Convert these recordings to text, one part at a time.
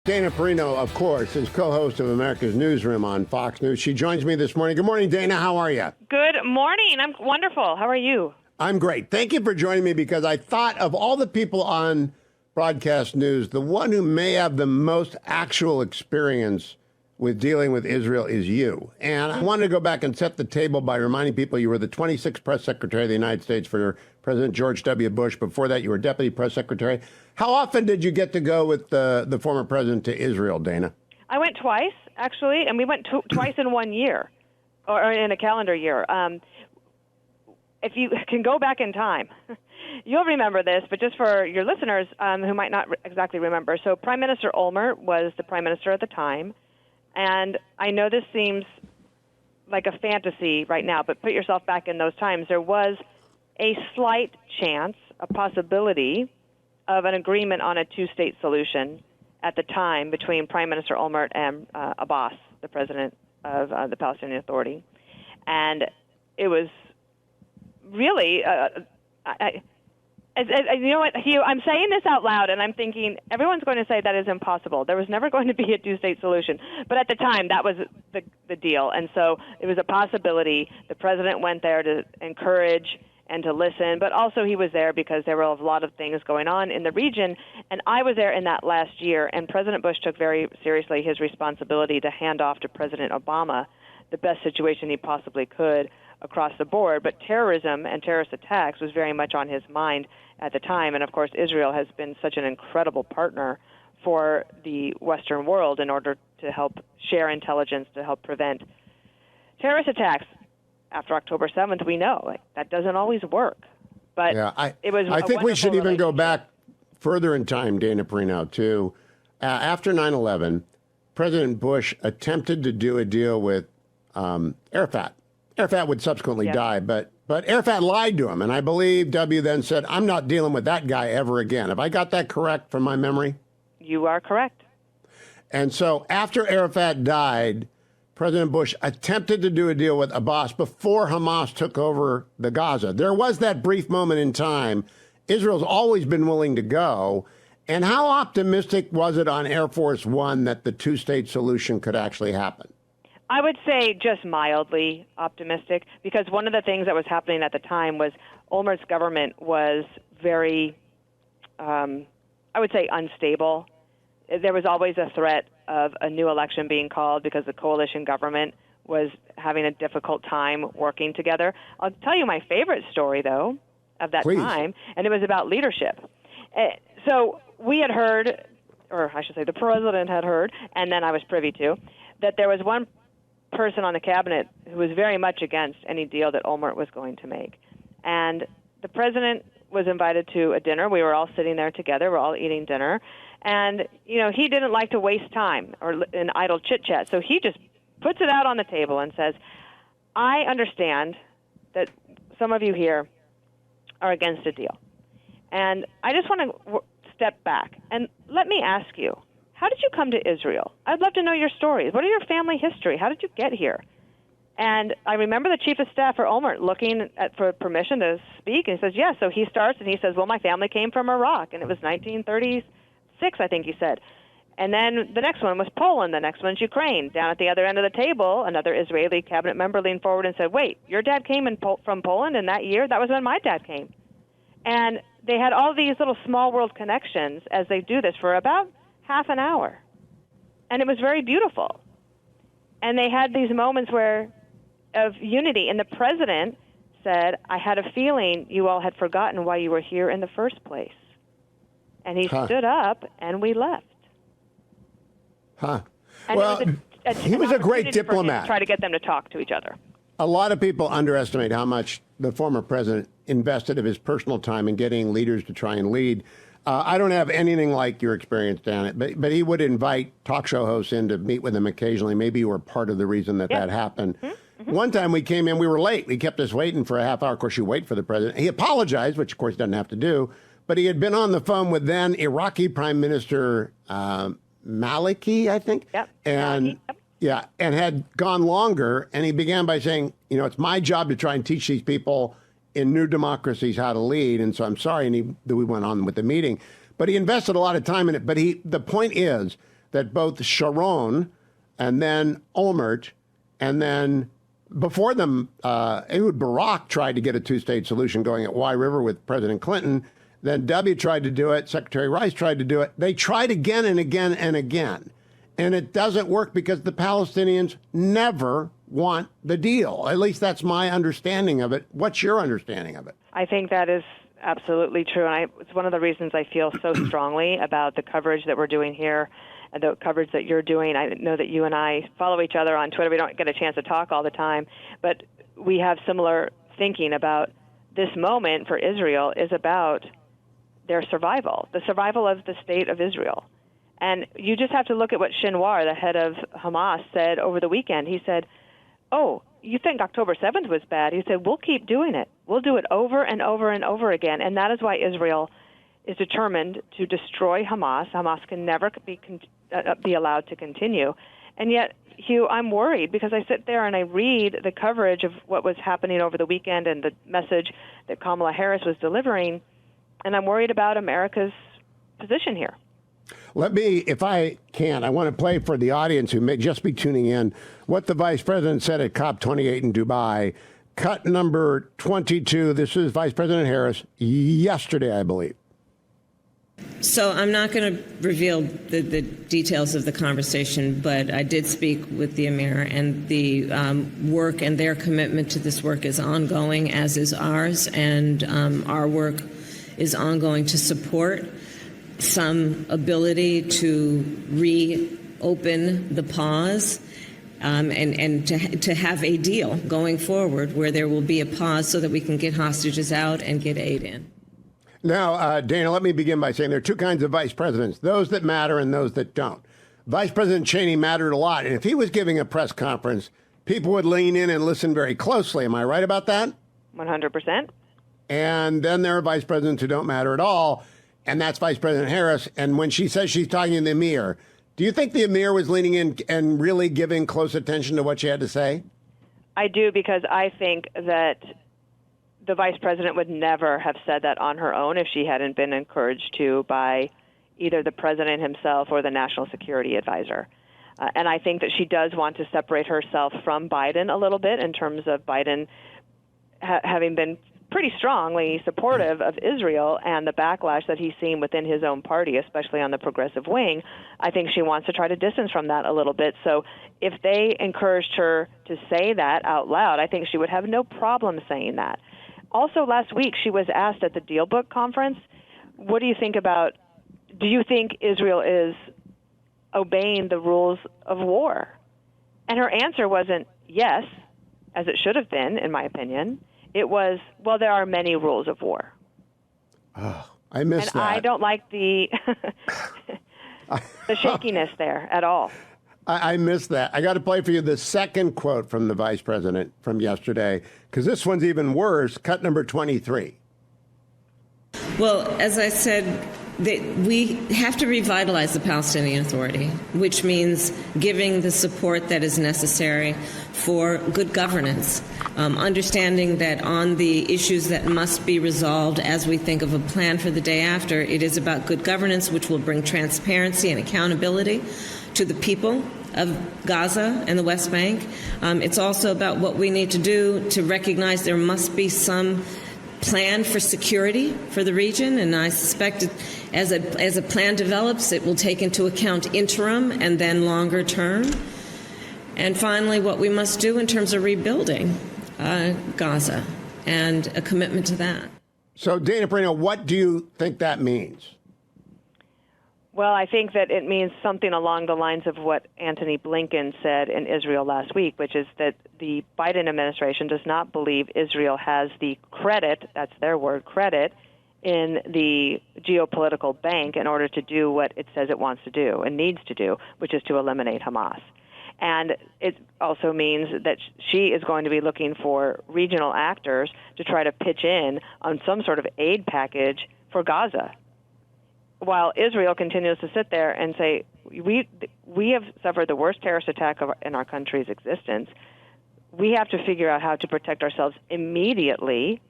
Dana Perino, of course, is co-host of America's Newsroom on Fox News. She joins me this morning. Good morning, Dana. How are you? Good morning. I'm wonderful. How are you? I'm great. Thank you for joining me because I thought of all the people on broadcast news, the one who may have the most actual experience with dealing with Israel is you. And I wanted to go back and set the table by reminding people you were the 26th press secretary of the United States for President George W. Bush. Before that, you were deputy press secretary. How often did you get to go with the former president to Israel, Dana? I went twice, actually, and we went twice in 1 year, or in a calendar year. If you can go back in time, you'll remember this, but just for your listeners who might not exactly remember. So Prime Minister Olmert was the prime minister at the time, and I know this seems like a fantasy right now, but put yourself back in those times. There was a slight chance, a possibility of an agreement on a two-state solution at the time between Prime Minister Olmert and Abbas, the president of the Palestinian Authority. And it was really, you know what, Hugh, I'm saying this out loud, and I'm thinking everyone's going to say that is impossible. There was never going to be a two-state solution. But at the time, that was the deal. And so it was a possibility. The president went there to encourage and to listen, but also he was there because there were a lot of things going on in the region, and I was there in that last year, and President Bush took very seriously his responsibility to hand off to President Obama the best situation he possibly could across the board, but terrorism and terrorist attacks was very much on his mind at the time, and of course Israel has been such an incredible partner for the Western world in order to help share intelligence to help prevent terrorist attacks. After October 7th, we know that doesn't always work. But it was. I think we should even go back further in time, Dana Perino, to after 9/11, President Bush attempted to do a deal with Arafat. Arafat would subsequently die, but Arafat lied to him, and I believe W then said, "I'm not dealing with that guy ever again." Have I got that correct from my memory? You are correct. And so after Arafat died, President Bush attempted to do a deal with Abbas before Hamas took over the Gaza. There was that brief moment in time. Israel's always been willing to go. And how optimistic was it on Air Force One that the two-state solution could actually happen? I would say just mildly optimistic, because one of the things that was happening at the time was Olmert's government was very, I would say, unstable. There was always a threat of a new election being called because the coalition government was having a difficult time working together. I'll tell you my favorite story, though, of that time, and it was about leadership. So we had heard, or I should say the president had heard, and then I was privy to, that there was one person on the cabinet who was very much against any deal that Olmert was going to make. And the president was invited to a dinner. We were all sitting there together. We're all eating dinner. And, you know, he didn't like to waste time or in idle chit-chat. So he just puts it out on the table and says, I understand that some of you here are against a deal. And I just want to step back. And let me ask you, how did you come to Israel? I'd love to know your stories. What are your family history? How did you get here? And I remember the chief of staff for Olmert looking for permission to speak. And he says, yes. So he starts and he says, well, my family came from Iraq. And it was 1936, I think he said. And then the next one was Poland. The next one's Ukraine. Down at the other end of the table, another Israeli cabinet member leaned forward and said, wait, your dad came from Poland in that year? That was when my dad came. And they had all these little small world connections as they do this for about half an hour. And it was very beautiful. And they had these moments of unity. And the president said, I had a feeling you all had forgotten why you were here in the first place. And he stood up, and we left. And well, he was a great diplomat. Try to get them to talk to each other. A lot of people underestimate how much the former president invested of his personal time in getting leaders to try and lead. I don't have anything like your experience, Dan, but he would invite talk show hosts in to meet with him occasionally. Maybe you were part of the reason that happened. Mm-hmm. One time we came in, we were late. He kept us waiting for a half hour. Of course, you wait for the president. He apologized, which, of course, doesn't have to do. But he had been on the phone with then Iraqi Prime Minister Maliki, I think. Yep. And and had gone longer. And he began by saying, you know, it's my job to try and teach these people in new democracies how to lead. And so I'm sorry. And we went on with the meeting. But he invested a lot of time in it. But the point is that both Sharon and then Olmert and then before them, Ehud Barak tried to get a two-state solution going at Y River with President Clinton. Then W tried to do it. Secretary Rice tried to do it. They tried again and again and again. And it doesn't work because the Palestinians never want the deal. At least that's my understanding of it. What's your understanding of it? I think that is absolutely true. And it's one of the reasons I feel so strongly about the coverage that we're doing here and the coverage that you're doing. I know that you and I follow each other on Twitter. We don't get a chance to talk all the time, but we have similar thinking about this moment for Israel is about their survival, the survival of the state of Israel. And you just have to look at what Shinwar, the head of Hamas, said over the weekend. He said, oh, you think October 7th was bad? He said, we'll keep doing it. We'll do it over and over and over again. And that is why Israel is determined to destroy Hamas. Hamas can never be allowed to continue. And yet, Hugh, I'm worried because I sit there and I read the coverage of what was happening over the weekend and the message that Kamala Harris was delivering, and I'm worried about America's position here. Let me, if I can, I want to play for the audience who may just be tuning in what the vice president said at COP28 in Dubai. Cut number 22. This is Vice President Harris yesterday, I believe. So I'm not going to reveal the details of the conversation, but I did speak with the Emir, and the work and their commitment to this work is ongoing, as is ours, and our work is ongoing to support some ability to reopen the pause and to have a deal going forward where there will be a pause so that we can get hostages out and get aid in. Now, Dana, let me begin by saying there are two kinds of vice presidents, those that matter and those that don't. Vice President Cheney mattered a lot, and if he was giving a press conference, people would lean in and listen very closely. Am I right about that? 100%. And then there are vice presidents who don't matter at all, and that's Vice President Harris. And when she says she's talking to the Emir, do you think the Emir was leaning in and really giving close attention to what she had to say? I do, because I think that the vice president would never have said that on her own if she hadn't been encouraged to by either the president himself or the national security advisor. And I think that she does want to separate herself from Biden a little bit in terms of Biden having been pretty strongly supportive of Israel and the backlash that he's seen within his own party, especially on the progressive wing. I think she wants to try to distance from that a little bit. So if they encouraged her to say that out loud, I think she would have no problem saying that. Also, last week, she was asked at the Deal Book conference, what do you think about, do you think Israel is obeying the rules of war? And her answer wasn't yes, as it should have been, in my opinion. It was, well, there are many rules of war. Oh, I missed that. And I don't like the the shakiness there at all. I missed that. I got to play for you the second quote from the vice president from yesterday, because this one's even worse. Cut number 23. Well, as I said, we have to revitalize the Palestinian Authority, which means giving the support that is necessary for good governance, understanding that on the issues that must be resolved as we think of a plan for the day after, it is about good governance, which will bring transparency and accountability to the people of Gaza and the West Bank. It's also about what we need to do to recognize there must be some plan for security for the region, and I suspect as a plan develops, it will take into account interim and then longer term. And finally, what we must do in terms of rebuilding Gaza and a commitment to that. So, Dana Perino, what do you think that means? Well, I think that it means something along the lines of what Antony Blinken said in Israel last week, which is that the Biden administration does not believe Israel has the credit, that's their word, credit, in the geopolitical bank in order to do what it says it wants to do and needs to do, which is to eliminate Hamas. And it also means that she is going to be looking for regional actors to try to pitch in on some sort of aid package for Gaza, while Israel continues to sit there and say, we have suffered the worst terrorist attack in our country's existence. We have to figure out how to protect ourselves immediately,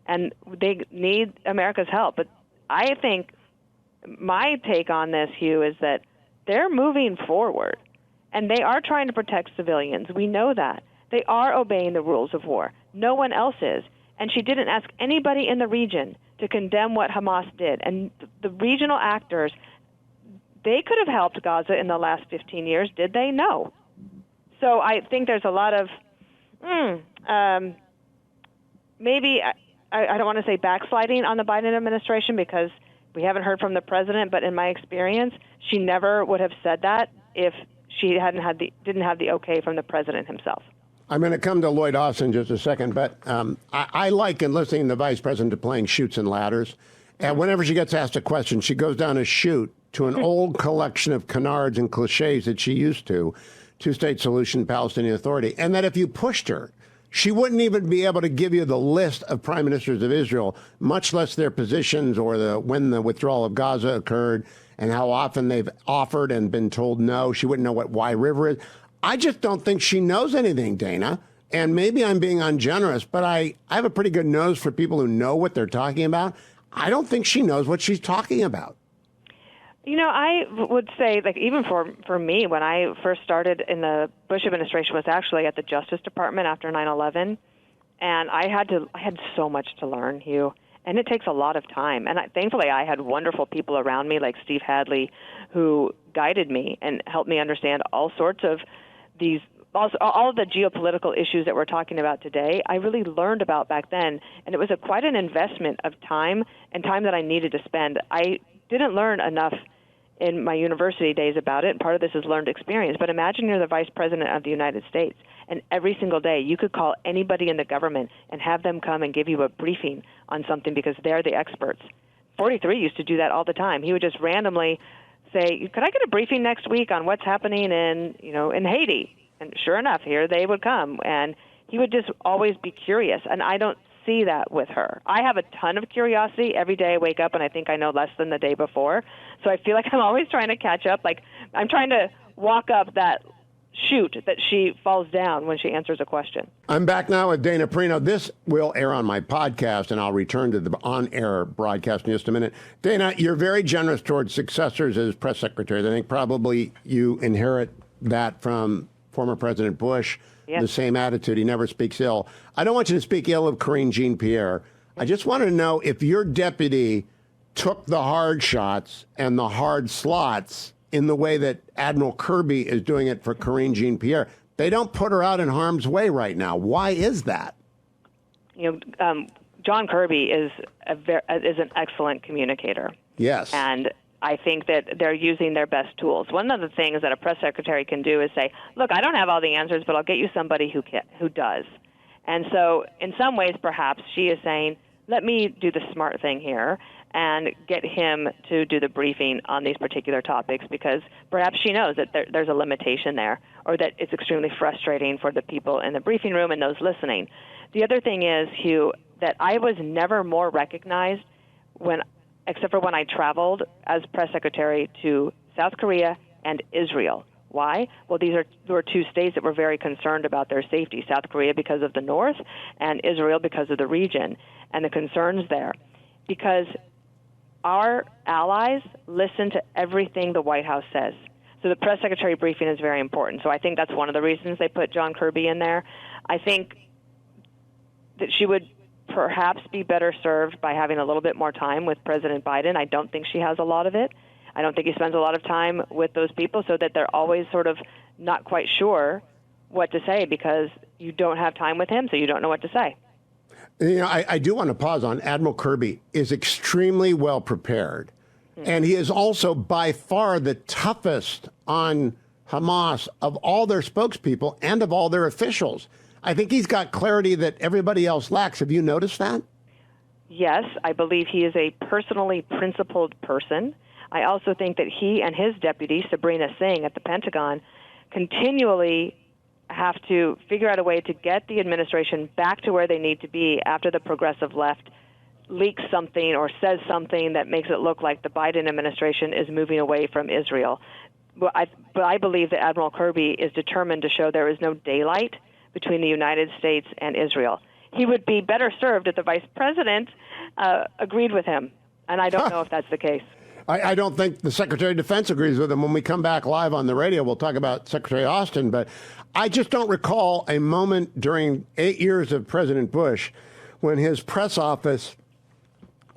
and they need America's help. But I think my take on this, Hugh, is that they're moving forward, and they are trying to protect civilians. We know that. They are obeying the rules of war. No one else is. And she didn't ask anybody in the region to condemn what Hamas did. And the regional actors, they could have helped Gaza in the last 15 years. Did they? No. So I think there's a lot of, maybe, I don't want to say backsliding on the Biden administration because we haven't heard from the president, but in my experience, she never would have said that if she didn't have the okay from the president himself. I'm going to come to Lloyd Austin in just a second, but I liken listening to the vice president to playing Chutes and Ladders. And whenever she gets asked a question, she goes down a chute to an old collection of canards and cliches that she used to, two-state solution, Palestinian Authority, and that if you pushed her, she wouldn't even be able to give you the list of prime ministers of Israel, much less their positions or when the withdrawal of Gaza occurred and how often they've offered and been told no. She wouldn't know what Wye River is. I just don't think she knows anything, Dana. And maybe I'm being ungenerous, but I have a pretty good nose for people who know what they're talking about. I don't think she knows what she's talking about. You know, I would say, like, even for me, when I first started in the Bush administration, was actually at the Justice Department after 9/11, and I had so much to learn, Hugh, and it takes a lot of time. And thankfully, I had wonderful people around me, like Steve Hadley, who guided me and helped me understand all sorts of these, all of the geopolitical issues that we're talking about today. I really learned about back then, and it was quite an investment of time and time that I needed to spend. I didn't learn enough in my university days about it, and part of this is learned experience. But imagine you're the vice president of the United States, and every single day you could call anybody in the government and have them come and give you a briefing on something because they're the experts. 43 used to do that all the time. He would just randomly say, could I get a briefing next week on what's happening in Haiti? And sure enough, here they would come. And he would just always be curious. And I don't see that with her. I have a ton of curiosity. Every day I wake up and I think I know less than the day before. So I feel like I'm always trying to catch up. Like I'm trying to walk up that chute that she falls down when she answers a question. I'm back now with Dana Perino. This will air on my podcast, and I'll return to the on-air broadcast in just a minute. Dana, you're very generous towards successors as press secretary. I think probably you inherit that from former President Bush, yes. The same attitude. He never speaks ill. I don't want you to speak ill of Karine Jean-Pierre. I just wanted to know if your deputy took the hard shots and the hard slots in the way that Admiral Kirby is doing it for Karine Jean-Pierre. They don't put her out in harm's way right now. Why is that? John Kirby is an excellent communicator. Yes. And I think that they're using their best tools. One of the things that a press secretary can do is say, look, I don't have all the answers, but I'll get you somebody who does. And so in some ways, perhaps she is saying, let me do the smart thing here and get him to do the briefing on these particular topics because perhaps she knows that there's a limitation there or that it's extremely frustrating for the people in the briefing room and those listening. The other thing is, Hugh, that I was never more recognized except for when I traveled as press secretary to South Korea and Israel. Why? Well, were two states that were very concerned about their safety. South Korea because of the north and Israel because of the region and the concerns there. Because our allies listen to everything the White House says. So the press secretary briefing is very important. So I think that's one of the reasons they put John Kirby in there. I think that she would perhaps be better served by having a little bit more time with President Biden. I don't think she has a lot of it. I don't think he spends a lot of time with those people so that they're always sort of not quite sure what to say because you don't have time with him, so you don't know what to say. You know, I do want to pause on Admiral Kirby is extremely well prepared. And he is also by far the toughest on Hamas of all their spokespeople and of all their officials. I think he's got clarity that everybody else lacks. Have you noticed that? Yes, I believe he is a personally principled person. I also think that he and his deputy, Sabrina Singh at the Pentagon, continually have to figure out a way to get the administration back to where they need to be after the progressive left leaks something or says something that makes it look like the Biden administration is moving away from Israel. But I believe that Admiral Kirby is determined to show there is no daylight between the United States and Israel. He would be better served if the vice president agreed with him, and I don't know if that's the case. I don't think the Secretary of Defense agrees with him. When we come back live on the radio, we'll talk about Secretary Austin. But I just don't recall a moment during 8 years of President Bush when his press office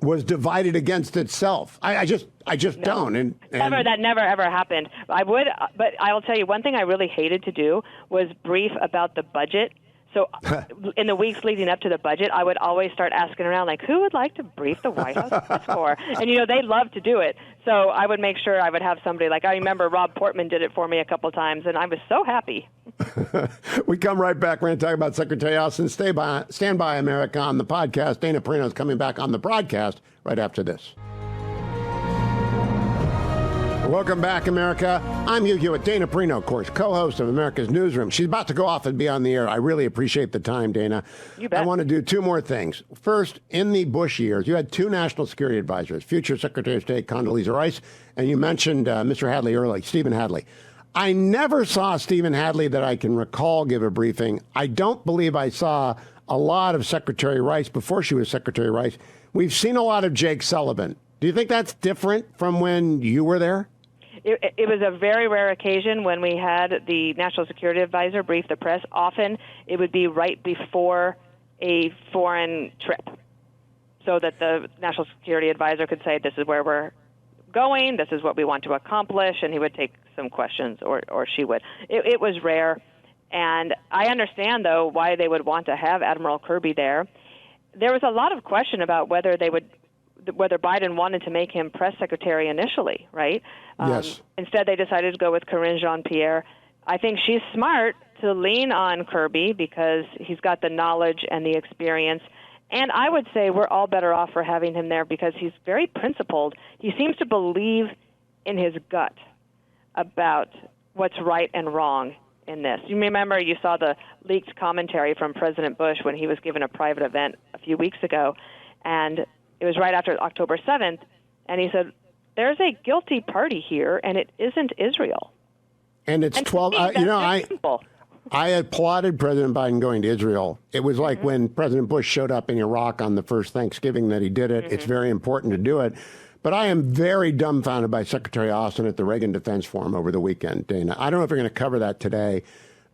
was divided against itself. I just don't. And that never ever happened. I would, but I'll tell you one thing I really hated to do was brief about the budget. So in the weeks leading up to the budget, I would always start asking around, like, who would like to brief the White House press corps? And, they love to do it. So I would make sure I would have somebody, like I remember Rob Portman did it for me a couple times, and I was so happy. We come right back. We're going to talk about Secretary Austin. Stand by, America, on the podcast. Dana Perino is coming back on the broadcast right after this. Welcome back, America. I'm Hugh with Dana Perino, of course, co-host of America's Newsroom. She's about to go off and be on the air. I really appreciate the time, Dana. You bet. I want to do two more things. First, in the Bush years, you had two national security advisors, future Secretary of State Condoleezza Rice, and you mentioned Mr. Hadley earlier, Stephen Hadley. I never saw Stephen Hadley that I can recall give a briefing. I don't believe I saw a lot of Secretary Rice before she was Secretary Rice. We've seen a lot of Jake Sullivan. Do you think that's different from when you were there? It was a very rare occasion when we had the National Security Advisor brief the press. Often it would be right before a foreign trip so that the National Security Advisor could say, this is where we're going, this is what we want to accomplish, and he would take some questions, or she would. It was rare, and I understand, though, why they would want to have Admiral Kirby there. There was a lot of question about whether Biden wanted to make him press secretary initially, right? Yes. Instead, they decided to go with Karine Jean-Pierre. I think she's smart to lean on Kirby because he's got the knowledge and the experience. And I would say we're all better off for having him there because he's very principled. He seems to believe in his gut about what's right and wrong in this. You remember you saw the leaked commentary from President Bush when he was given a private event a few weeks ago, and it was right after October 7th, and he said, there's a guilty party here, and it isn't Israel. And it's 12. I applauded President Biden going to Israel. It was like when President Bush showed up in Iraq on the first Thanksgiving that he did it. It's very important to do it. But I am very dumbfounded by Secretary Austin at the Reagan Defense Forum over the weekend, Dana. I don't know if you're going to cover that today,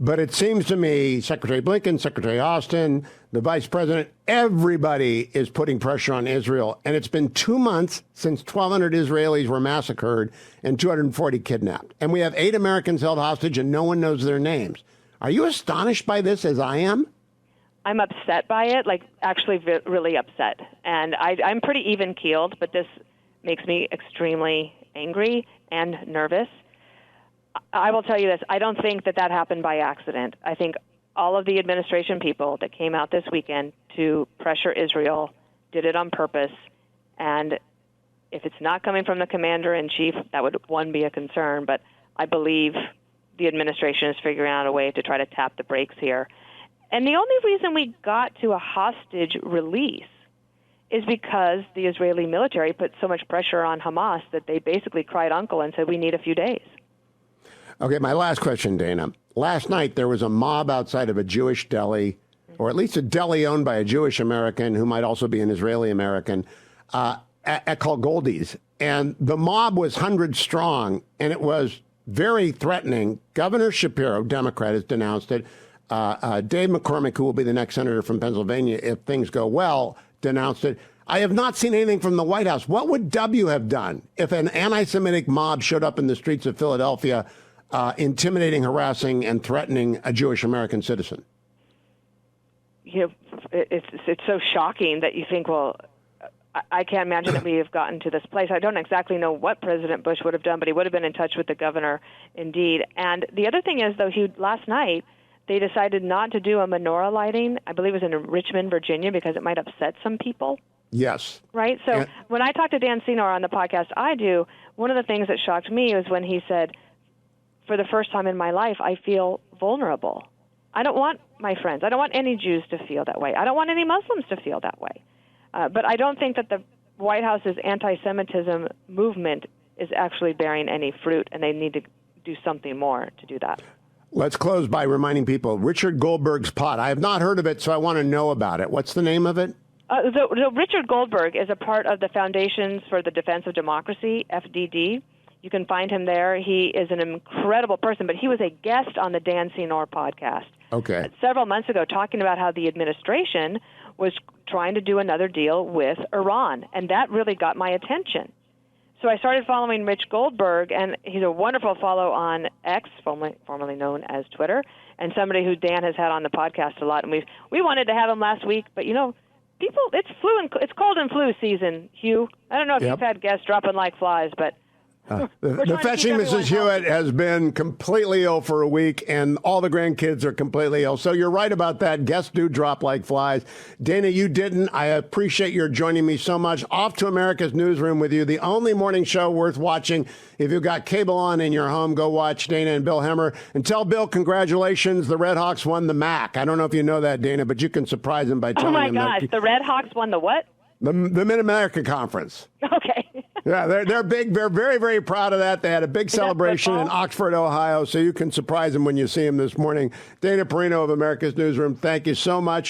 but it seems to me Secretary Blinken, Secretary Austin, the Vice President, everybody is putting pressure on Israel. And it's been 2 months since 1,200 Israelis were massacred and 240 kidnapped. And we have 8 Americans held hostage and no one knows their names. Are you astonished by this as I am? I'm upset by it, like actually really upset. And I'm pretty even-keeled, but this makes me extremely angry and nervous. I will tell you this. I don't think that happened by accident. I think all of the administration people that came out this weekend to pressure Israel did it on purpose. And if it's not coming from the commander-in-chief, that would, one, be a concern. But I believe the administration is figuring out a way to try to tap the brakes here. And the only reason we got to a hostage release is because the Israeli military put so much pressure on Hamas that they basically cried uncle and said, we need a few days. Okay, my last question, Dana. Last night, there was a mob outside of a Jewish deli, or at least a deli owned by a Jewish American who might also be an Israeli American, called Goldie's. And the mob was hundreds strong, and it was very threatening. Governor Shapiro, Democrat, has denounced it. Dave McCormick, who will be the next senator from Pennsylvania if things go well, denounced it. I have not seen anything from the White House. What would W have done if an anti-Semitic mob showed up in the streets of Philadelphia intimidating, harassing, and threatening a Jewish American citizen? It's so shocking that you think, well, I can't imagine that we have gotten to this place. I don't exactly know what President Bush would have done, but he would have been in touch with the governor, indeed. And the other thing is, though, last night they decided not to do a menorah lighting. I believe it was in Richmond, Virginia, because it might upset some people. Yes. Right? So when I talked to Dan Senor on the podcast I do, one of the things that shocked me was when he said, for the first time in my life, I feel vulnerable. I don't want my friends. I don't want any Jews to feel that way. I don't want any Muslims to feel that way. But I don't think that the White House's anti-Semitism movement is actually bearing any fruit, and they need to do something more to do that. Let's close by reminding people, Richard Goldberg's pot. I have not heard of it, so I want to know about it. What's the name of it? So Richard Goldberg is a part of the Foundations for the Defense of Democracy, FDD. You can find him there. He is an incredible person, but he was a guest on the Dan Senor podcast several months ago talking about how the administration was trying to do another deal with Iran, and that really got my attention. So I started following Rich Goldberg, and he's a wonderful follow on X, formerly known as Twitter, and somebody who Dan has had on the podcast a lot. And we wanted to have him last week, but people, it's cold and flu season, Hugh. I don't know if you've had guests dropping like flies, but the fetching Mrs. Hewitt has been completely ill for a week, and all the grandkids are completely ill. So you're right about that. Guests do drop like flies. Dana, you didn't. I appreciate your joining me so much. Off to America's Newsroom with you, the only morning show worth watching. If you've got cable on in your home, go watch Dana and Bill Hemmer. And tell Bill, congratulations, the Red Hawks won the MAC. I don't know if you know that, Dana, but you can surprise him by telling him that. Oh, my gosh, the Red Hawks won the what? The Mid-America Conference. Okay. Yeah, they're big. They're very, very proud of that. They had a big celebration in Oxford, Ohio, so you can surprise them when you see them this morning. Dana Perino of America's Newsroom, thank you so much.